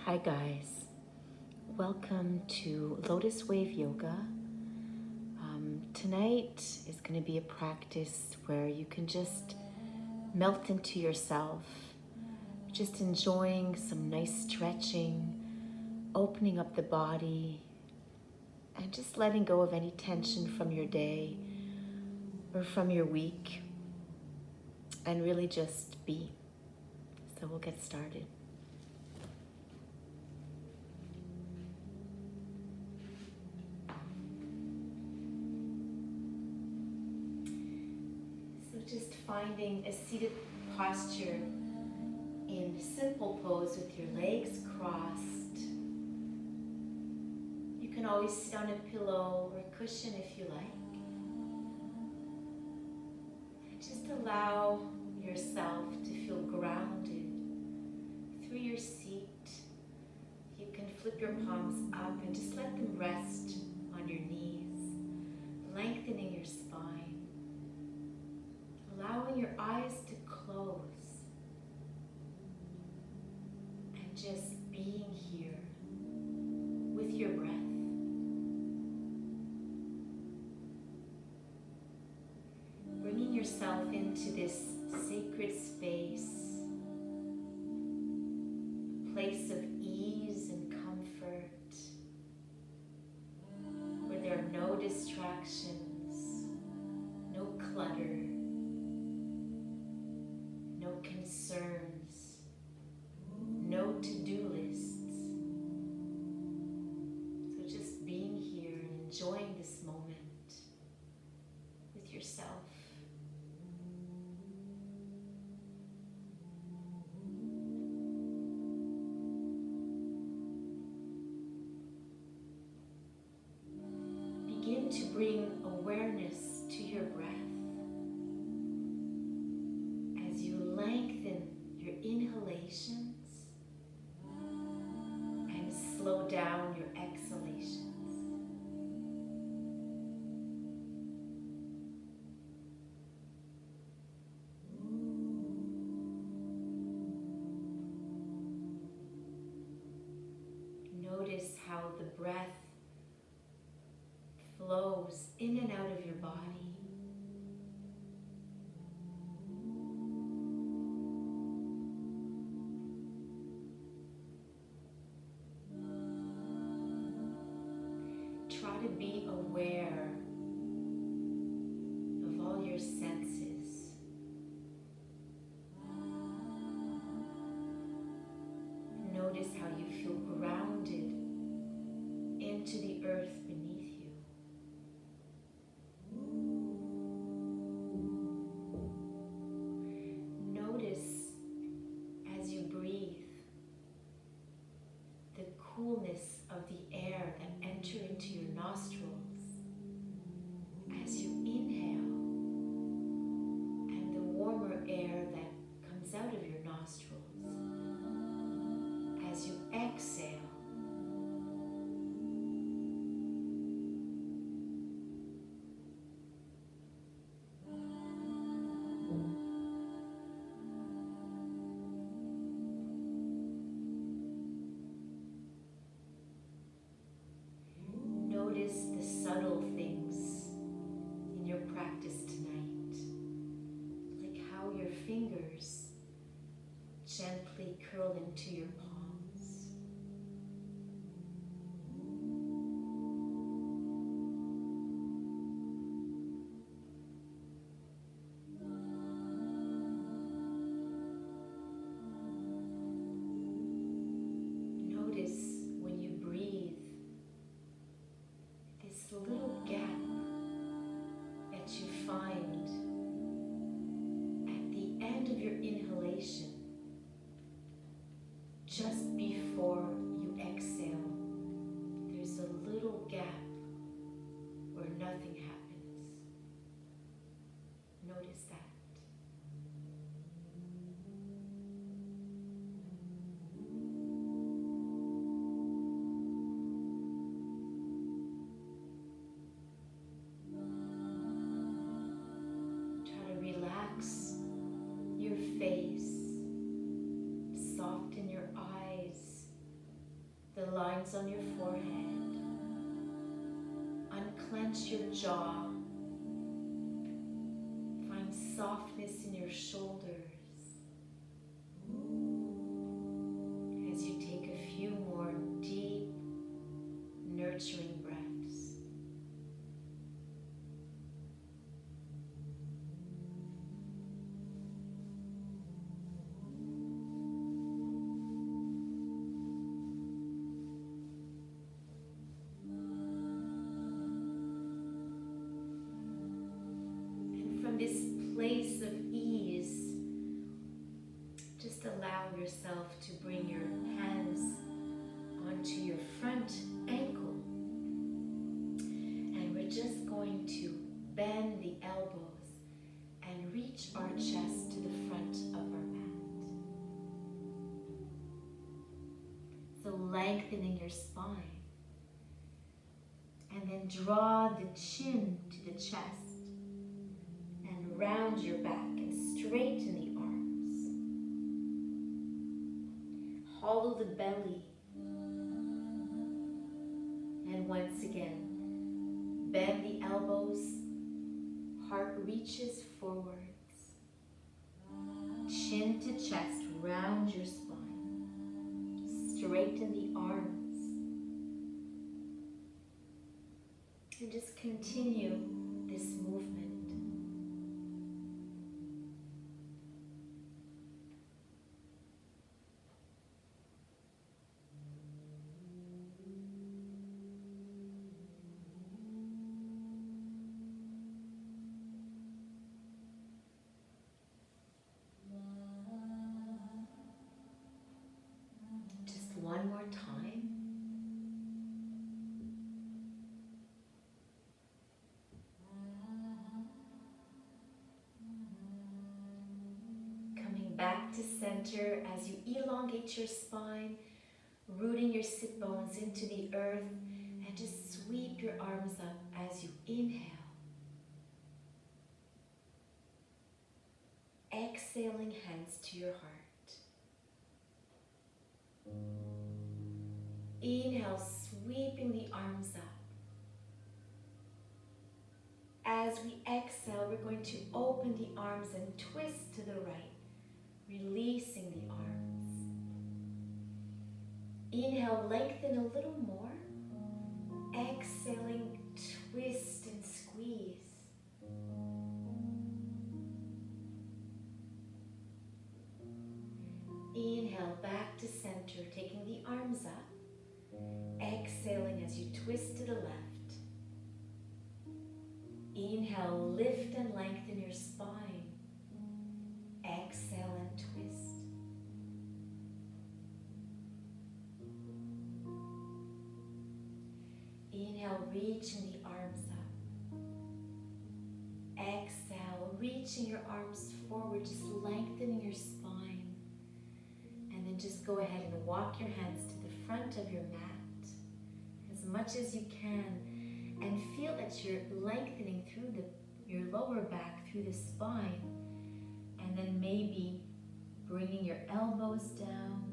Hi guys, welcome to Lotus Wave Yoga. Tonight is going to be a practice where you can just melt into yourself, just enjoying some nice stretching, opening up the body, and just letting go of any tension from your day or from your week, and really just be. So we'll get started. Just finding a seated posture in simple pose with your legs crossed. You can always sit on a pillow or a cushion if you like. And just allow yourself to feel grounded through your seat. You can flip your palms up and just let them rest on your knees, lengthening your spine. Allowing your eyes to close and just being here with your breath. Bringing yourself into this sacred space, a place of ease and comfort, where there are no distractions, no clutter, no concerns, no to-do lists. So just being here and enjoying this moment with yourself. Begin to bring awareness to your breath. Lengthen your inhalations and slow down your exhalations. Notice how the breath flows in and out of your body. Try to be aware of all your senses. Notice how you feel grounded into the earth beneath you. Notice as you breathe the coolness of the air that enter into your nostrils as you inhale, and the warmer air that comes out of your nostrils as you exhale. Notice the subtle things in your practice tonight, like how your fingers gently curl into your palms. Notice when you breathe, this little gap that you find at the end of your inhalation, just before you exhale. There's a little gap where nothing happens. Notice that. Relax your face, soften your eyes, the lines on your forehead. Unclench your jaw. Find softness in your shoulders as you take a few more deep, nurturing breaths. This place of ease, just allow yourself to bring your hands onto your front ankle, and we're just going to bend the elbows and reach our chest to the front of our mat. So lengthening your spine, and then draw the chin to the chest. Round your back and straighten the arms. Hollow the belly. And once again, bend the elbows. Heart reaches forwards. Chin to chest, round your spine. Straighten the arms. And just continue this movement. One more time. Coming back to center as you elongate your spine, rooting your sit bones into the earth, and just sweep your arms up as you inhale. Exhaling, hands to your heart. Inhale, sweeping the arms up. As we exhale, we're going to open the arms and twist to the right, releasing the arms. Inhale, lengthen a little more. Exhaling, twist and squeeze. Inhale, back to center, taking the arms up. Exhaling as you twist to the left. Inhale, lift and lengthen your spine. Exhale and twist. Inhale, reaching the arms up. Exhale, reaching your arms forward, just lengthening your spine. And then just go ahead and walk your hands to the front of your mat as much as you can, and feel that you're lengthening through your lower back, through the spine, and then maybe bringing your elbows down,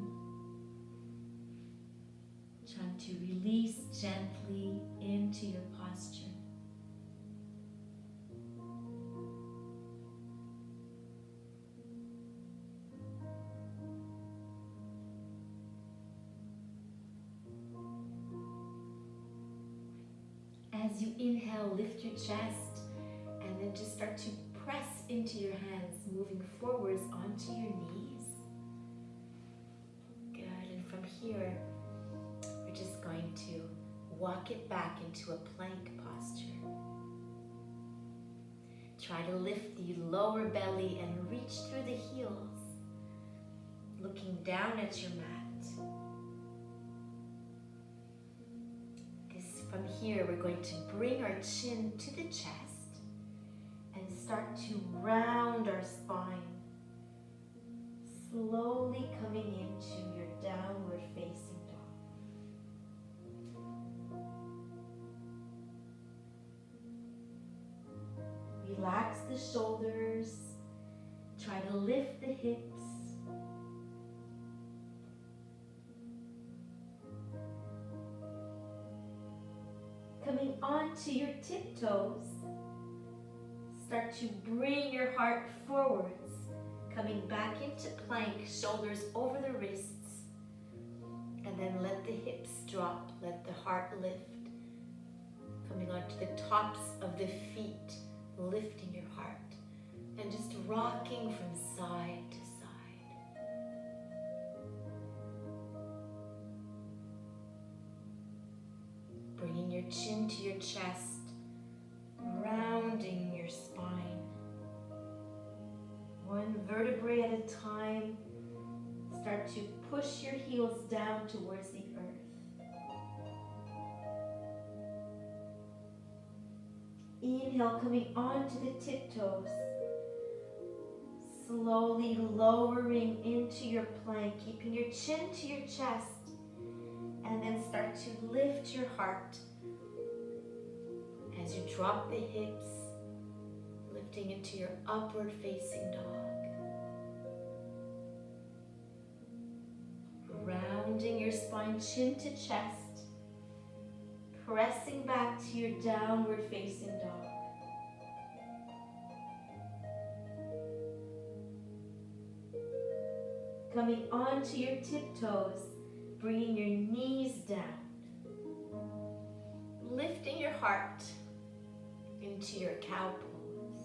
trying to release gently into your posture. As you inhale, lift your chest, and then just start to press into your hands, moving forwards onto your knees. Good, and from here, we're just going to walk it back into a plank posture. Try to lift the lower belly and reach through the heels, looking down at your mat. From here, we're going to bring our chin to the chest and start to round our spine, slowly coming into your downward facing dog. Relax the shoulders, try to lift the hips. onto your tiptoes, start to bring your heart forwards, coming back into plank, shoulders over the wrists, and then let the hips drop, let the heart lift, coming onto the tops of the feet, lifting your heart, and just rocking from side to side. Bringing your chin to your chest, rounding your spine. One vertebrae at a time. Start to push your heels down towards the earth. Inhale, coming onto the tiptoes. Slowly lowering into your plank, keeping your chin to your chest. And then start to lift your heart as you drop the hips, lifting into your upward facing dog. Rounding your spine, chin to chest, pressing back to your downward facing dog. Coming onto your tiptoes, bringing your knees down. Lifting your heart into your cow pose.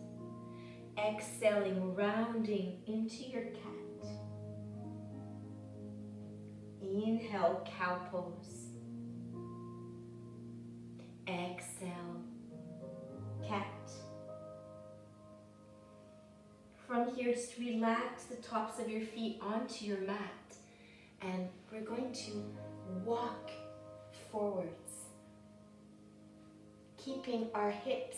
Exhaling, rounding into your cat. Inhale, cow pose. Exhale, cat. From here, just relax the tops of your feet onto your mat. And we're going to walk forwards, keeping our hips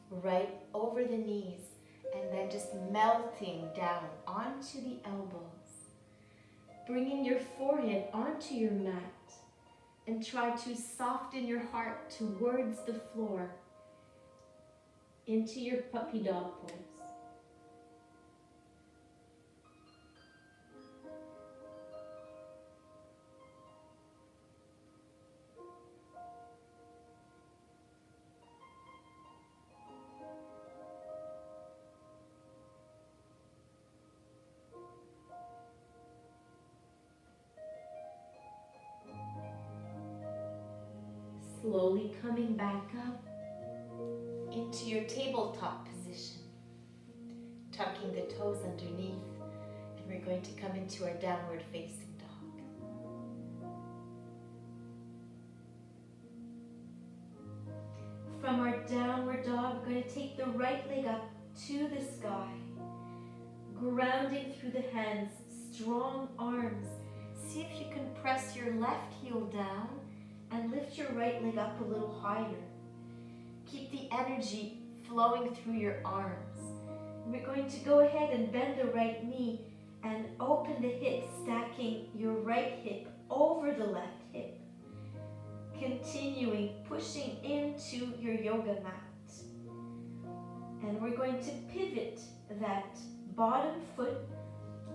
right over the knees and then just melting down onto the elbows. Bringing your forehead onto your mat and try to soften your heart towards the floor into your puppy dog pose. Slowly coming back up into your tabletop position, tucking the toes underneath, and we're going to come into our downward facing dog. From our downward dog, we're going to take the right leg up to the sky, grounding through the hands, strong arms. See if you can press your left heel down and lift your right leg up a little higher. Keep the energy flowing through your arms. We're going to go ahead and bend the right knee and open the hips, stacking your right hip over the left hip. Continuing, pushing into your yoga mat. And we're going to pivot that bottom foot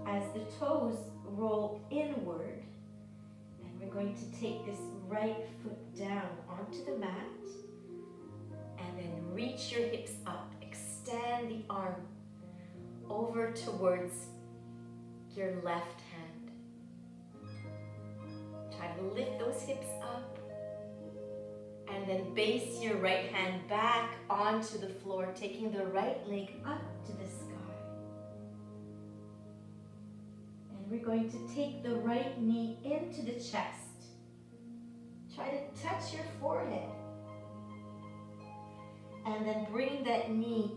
as the toes roll inward. And we're going to take this right foot down onto the mat and then reach your hips up. Extend the arm over towards your left hand. Try to lift those hips up and then base your right hand back onto the floor, taking the right leg up to the sky. And we're going to take the right knee into the chest. Try to touch your forehead. And then bring that knee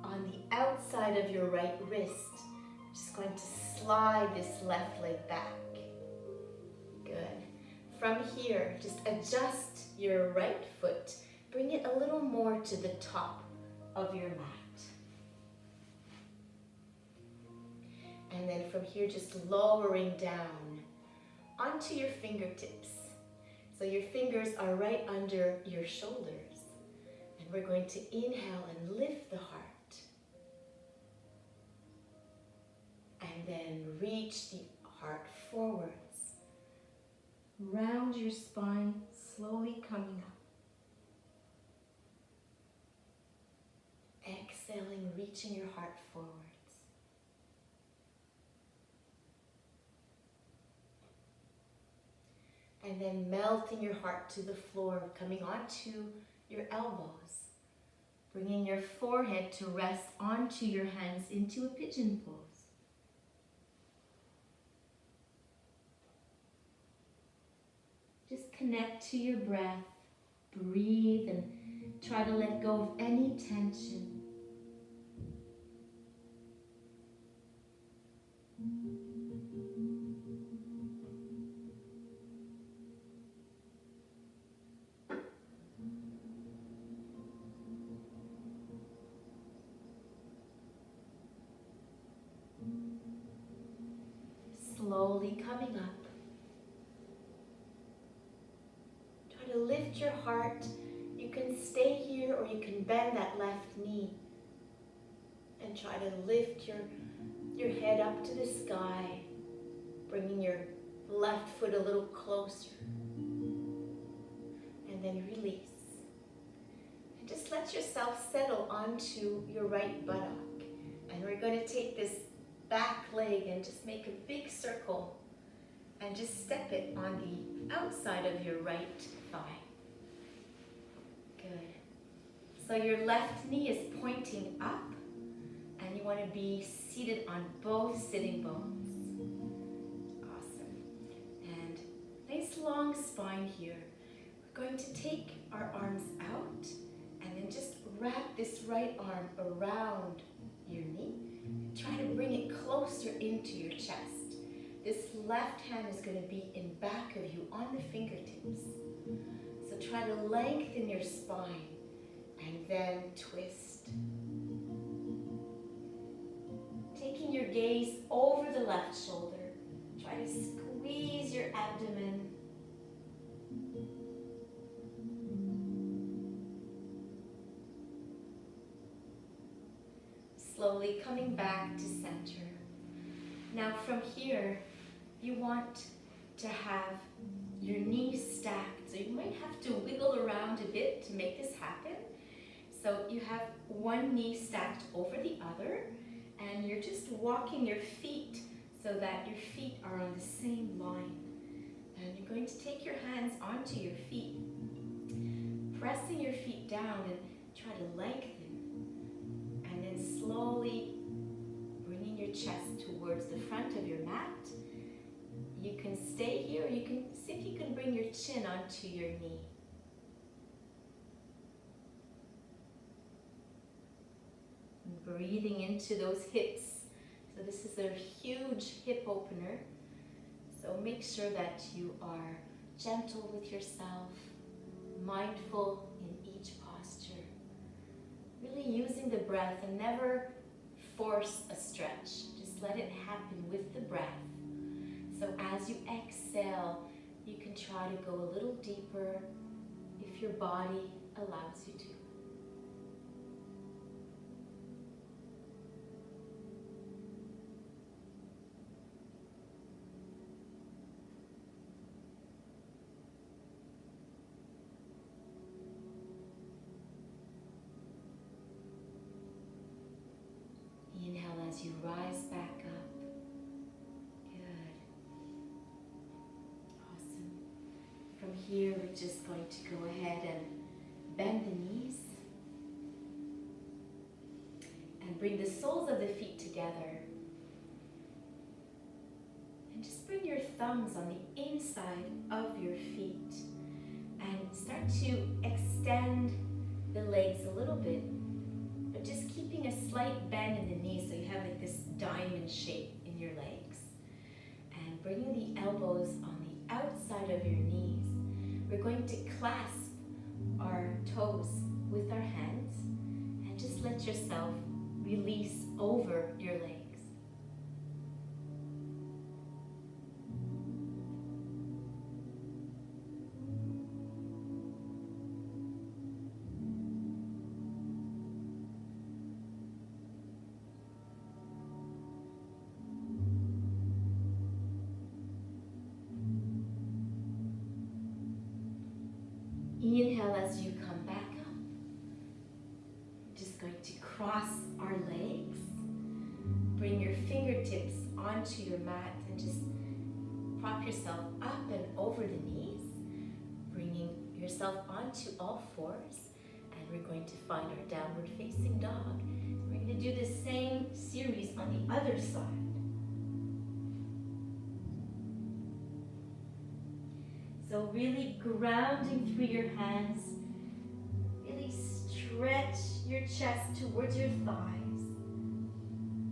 on the outside of your right wrist. Just going to slide this left leg back. Good. From here, just adjust your right foot. Bring it a little more to the top of your mat. And then from here, just lowering down onto your fingertips. So your fingers are right under your shoulders. And we're going to inhale and lift the heart. And then reach the heart forwards. Round your spine, slowly coming up. reaching your heart forwards. And then melting your heart to the floor, coming onto your elbows. Bringing your forehead to rest onto your hands into a pigeon pose. Just connect to your breath. Breathe and try to let go of any tension. Slowly coming up. Try to lift your heart. You can stay here or you can bend that left knee. And try to lift your head up to the sky, bringing your left foot a little closer. And then release. And just let yourself settle onto your right buttock. And we're going to take this back leg and just make a big circle and just step it on the outside of your right thigh. Good. So your left knee is pointing up and you want to be seated on both sitting bones. Awesome. And nice long spine here. We're going to take our arms out and then just wrap this right arm around your knee. Try to bring it closer into your chest. This left hand is going to be in back of you on the fingertips. So try to lengthen your spine and then twist. Taking your gaze over the left shoulder. Try to squeeze your abdomen. Slowly coming back to center. Now from here, you want to have your knees stacked. So you might have to wiggle around a bit to make this happen. So you have one knee stacked over the other, and you're just walking your feet so that your feet are on the same line. And you're going to take your hands onto your feet, pressing your feet down and try to lengthen. And then slowly bringing your chest towards the front of your mat. You can stay here, you can see if you can bring your chin onto your knee. Breathing into those hips. So this is a huge hip opener. So make sure that you are gentle with yourself, mindful in each posture. Really using the breath and never force a stretch. Just let it happen with the breath. So as you exhale, you can try to go a little deeper if your body allows you to. Inhale as you rise back up. Good. Awesome. From here, we're just going to go ahead and bend the knees and bring the soles of the feet together. And just bring your thumbs on the inside of your feet and start to extend the legs a little bit. But just keeping a slight bend in the knees so you have like this diamond shape in your legs. And bringing the elbows on the outside of your knees. We're going to clasp our toes with our hands and just let yourself release over your legs. Inhale as you come back up. We're just going to cross our legs. fingertips onto your mat and just prop yourself up and over the knees, bringing yourself onto all fours, and we're going to find our downward facing dog. We're going to do the same series on the other side. So really grounding through your hands, really stretch your chest towards your thighs.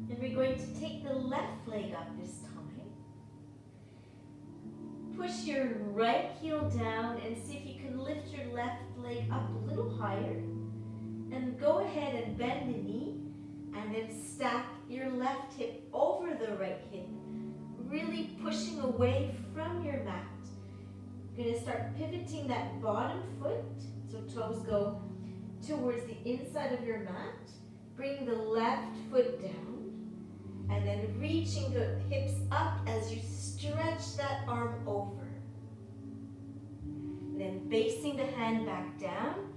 And we're going to take the left leg up this time. Push your right heel down and see if you can lift your left leg up a little higher. And go ahead and bend the knee and then stack your left hip over the right hip, really pushing away from your mat. You're going to start pivoting that bottom foot, so toes go towards the inside of your mat. Bring the left foot down, and then reaching the hips up as you stretch that arm over. Then basing the hand back down,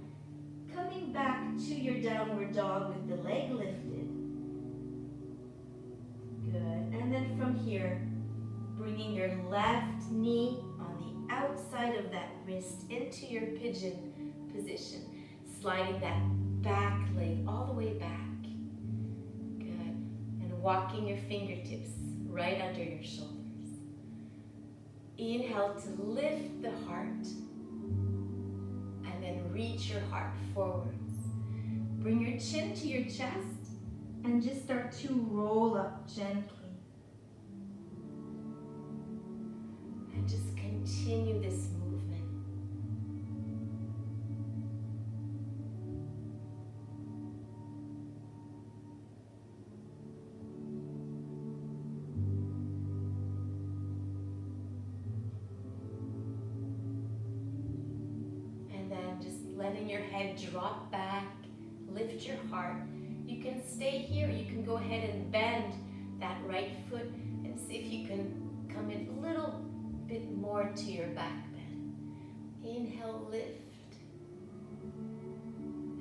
coming back to your downward dog with the leg lifted. Good, and then from here, bringing your left knee outside of that wrist into your pigeon position, sliding that back leg all the way back. Good. And walking your fingertips right under your shoulders. Inhale to lift the heart, and then reach your heart forwards. Bring your chin to your chest and just start to roll up gently. And just continue this movement. And then just letting your head drop back, lift your heart. You can stay here, you can go ahead and bend that right foot and see if you can come in a little bit more to your back bend. Inhale, lift.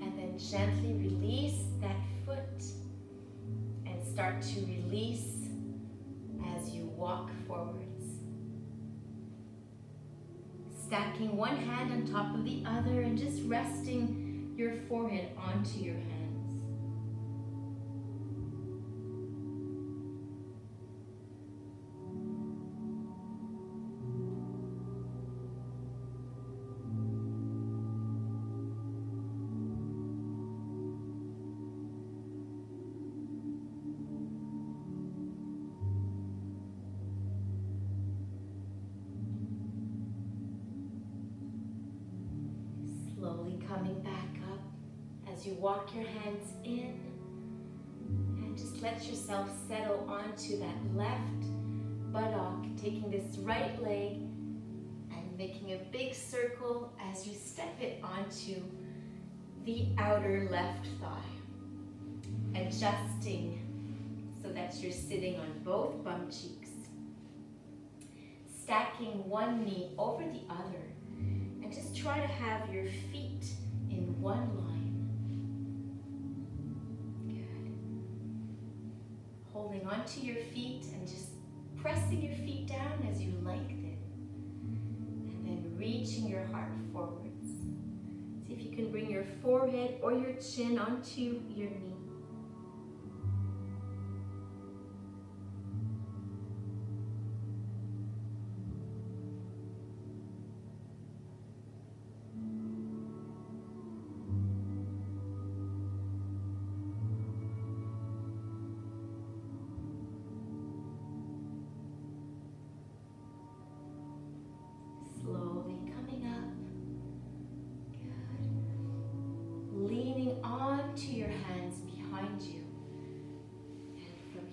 And then gently release that foot and start to release as you walk forwards. Stacking one hand on top of the other and just resting your forehead onto your hands. Slowly coming back up as you walk your hands in, and just let yourself settle onto that left buttock, taking this right leg and making a big circle as you step it onto the outer left thigh, adjusting so that you're sitting on both bum cheeks, stacking one knee over the other. And just try to have your feet in one line. Good. Holding onto your feet and just pressing your feet down as you lengthen. And then reaching your heart forwards. See if you can bring your forehead or your chin onto your knee.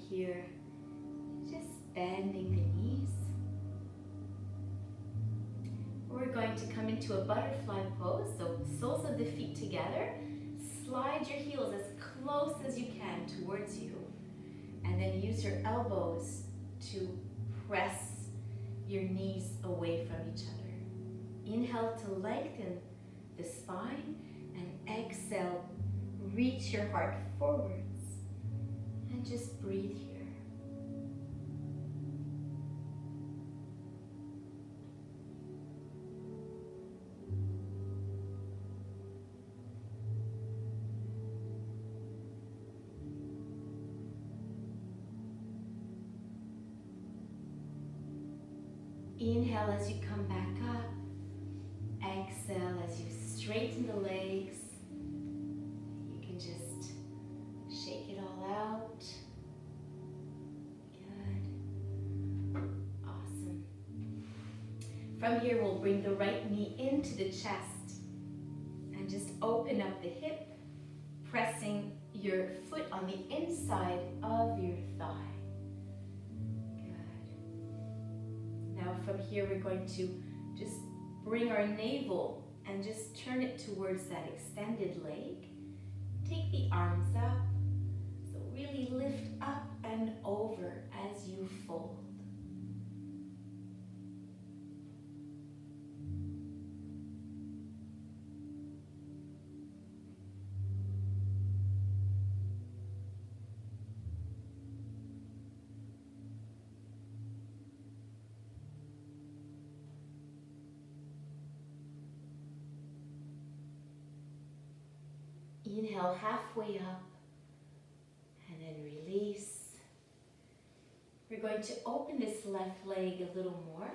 Here, just bending the knees. We're going to come into a butterfly pose, so soles of the feet together. Slide your heels as close as you can towards you, and then use your elbows to press your knees away from each other. Inhale to lengthen the spine, and exhale, reach your heart forwards. And just breathe here. Inhale as you come back up. Exhale as you straighten the legs. You can just shake it all out. Good. Awesome. From here, we'll bring the right knee into the chest and just open up the hip, pressing your foot on the inside of your thigh. Good. Now from here, we're going to just bring our navel and just turn it towards that extended leg. Take the arms up. So really lift up and over as you fold. Inhale halfway up and then release. We're going to open this left leg a little more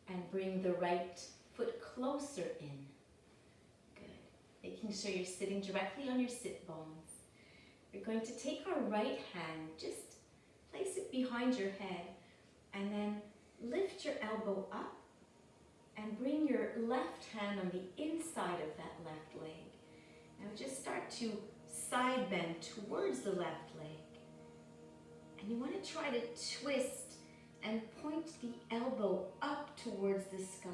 and bring the right foot closer in. Good. Making sure you're sitting directly on your sit bones. We're going to take our right hand, just place it behind your head, and then lift your elbow up and bring your left hand on the inside of that left leg. Now just start to side bend towards the left leg. And you want to try to twist and point the elbow up towards the sky.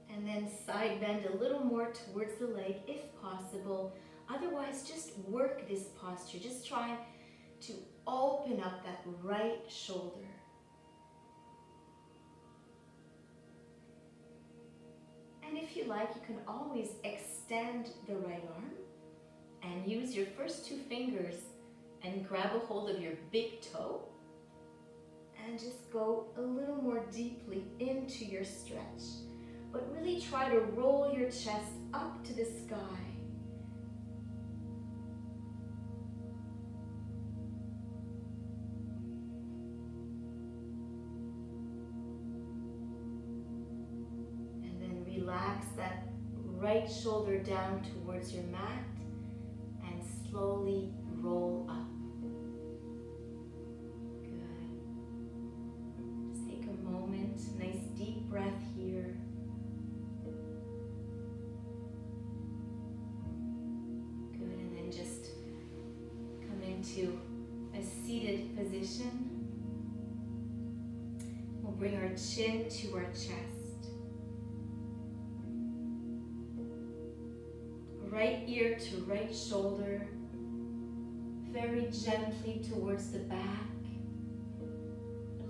And then side bend a little more towards the leg if possible. Otherwise, just work this posture. Just try to open up that right shoulder. And if you like, you can always extend the right arm and use your first two fingers and grab a hold of your big toe and just go a little more deeply into your stretch. But really try to roll your chest up to the sky. Relax that right shoulder down towards your mat and slowly roll up. Good. Just take a moment, nice deep breath here. Good, and then just come into a seated position. We'll bring our chin to our chest. Right ear to right shoulder, very gently towards the back,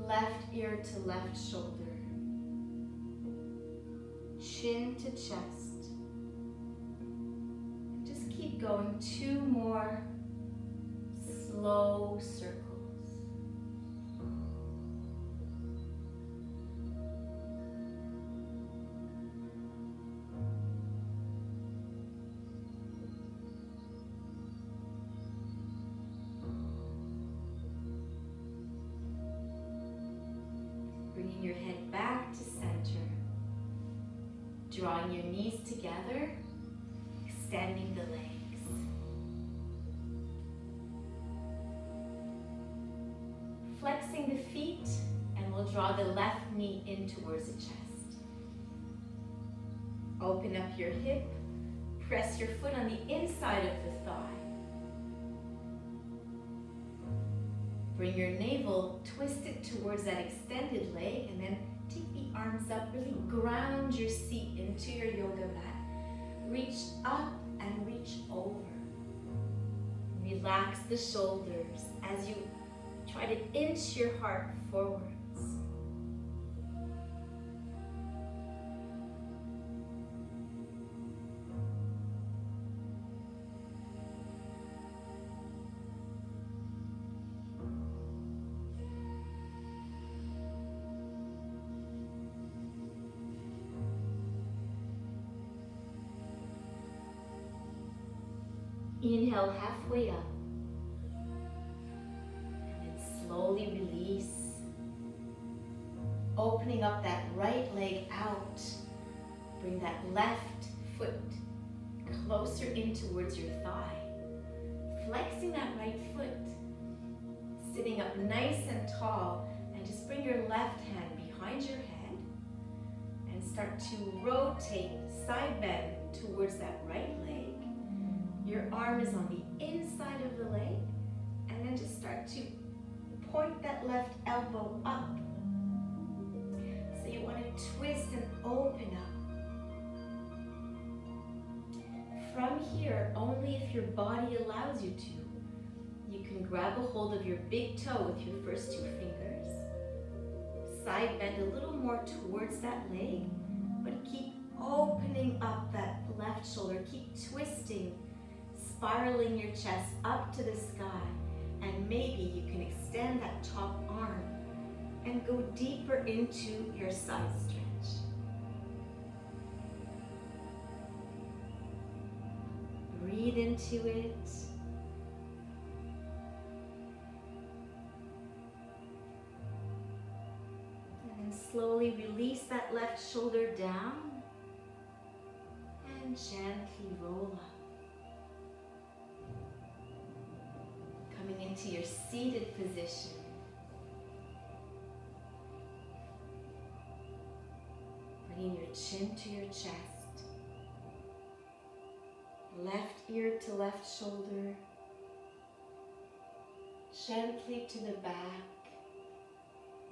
left ear to left shoulder, chin to chest. Just keep going, 2 more slow circles. Bringing your head back to center, drawing your knees together, extending the legs. Flexing the feet, and we'll draw the left knee in towards the chest. Open up your hip, press your foot on the inside of the thigh. Bring your navel, twist it towards that extended leg, and then take the arms up. Really ground your seat into your yoga mat. Reach up and reach over. Relax the shoulders as you try to inch your heart forwards. Inhale halfway up, and then slowly release. Opening up that right leg out. Bring that left foot closer in towards your thigh. Flexing that right foot. Sitting up nice and tall. And just bring your left hand behind your head. And start to rotate, side bend towards that right leg. Your arm is on the inside of the leg. And then just start to point that left elbow up. So you want to twist and open up. From here, only if your body allows you to, you can grab a hold of your big toe with your first 2 fingers. Side bend a little more towards that leg, but keep opening up that left shoulder. Keep twisting, spiraling your chest up to the sky, and maybe you can extend that top arm and go deeper into your side stretch. Breathe into it. And then slowly release that left shoulder down and gently roll up. Coming into your seated position. Bringing your chin to your chest. Left ear to left shoulder. Gently to the back.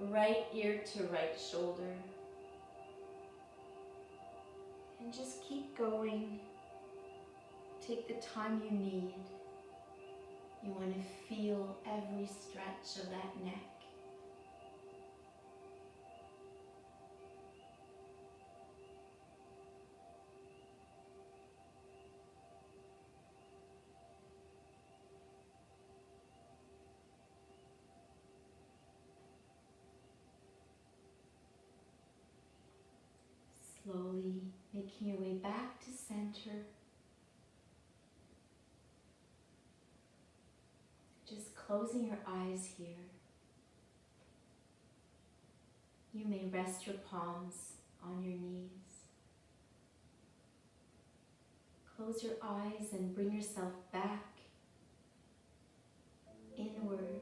Right ear to right shoulder. And just keep going. Take the time you need. You want to feel every stretch of that neck. Slowly making your way back to center. Just closing your eyes here. You may rest your palms on your knees. Close your eyes and bring yourself back inward.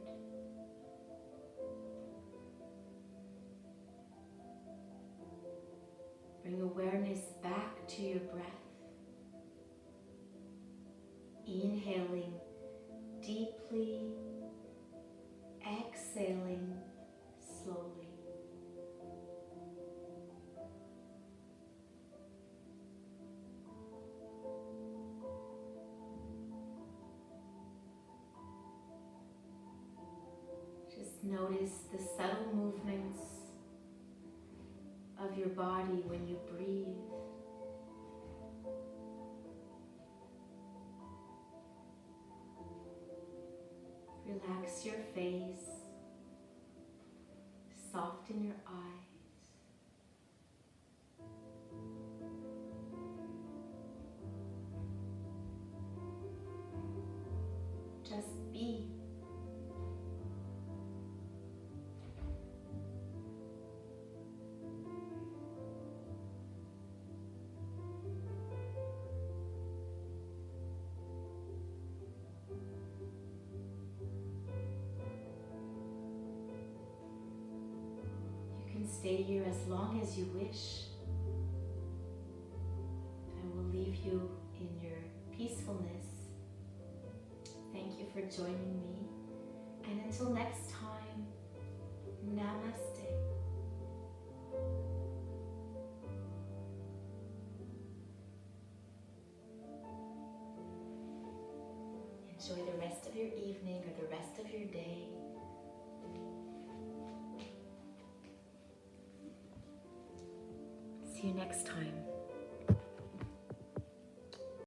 Bring awareness back to your breath. Inhaling deeply, exhaling slowly. Just notice the subtle movements of your body when you breathe. Relax your face, soften your eyes. Just be. Stay here as long as you wish. I will leave you in your peacefulness. Thank you for joining me. And until next time, namaste. Enjoy the rest of your evening or the rest of your day. See you next time.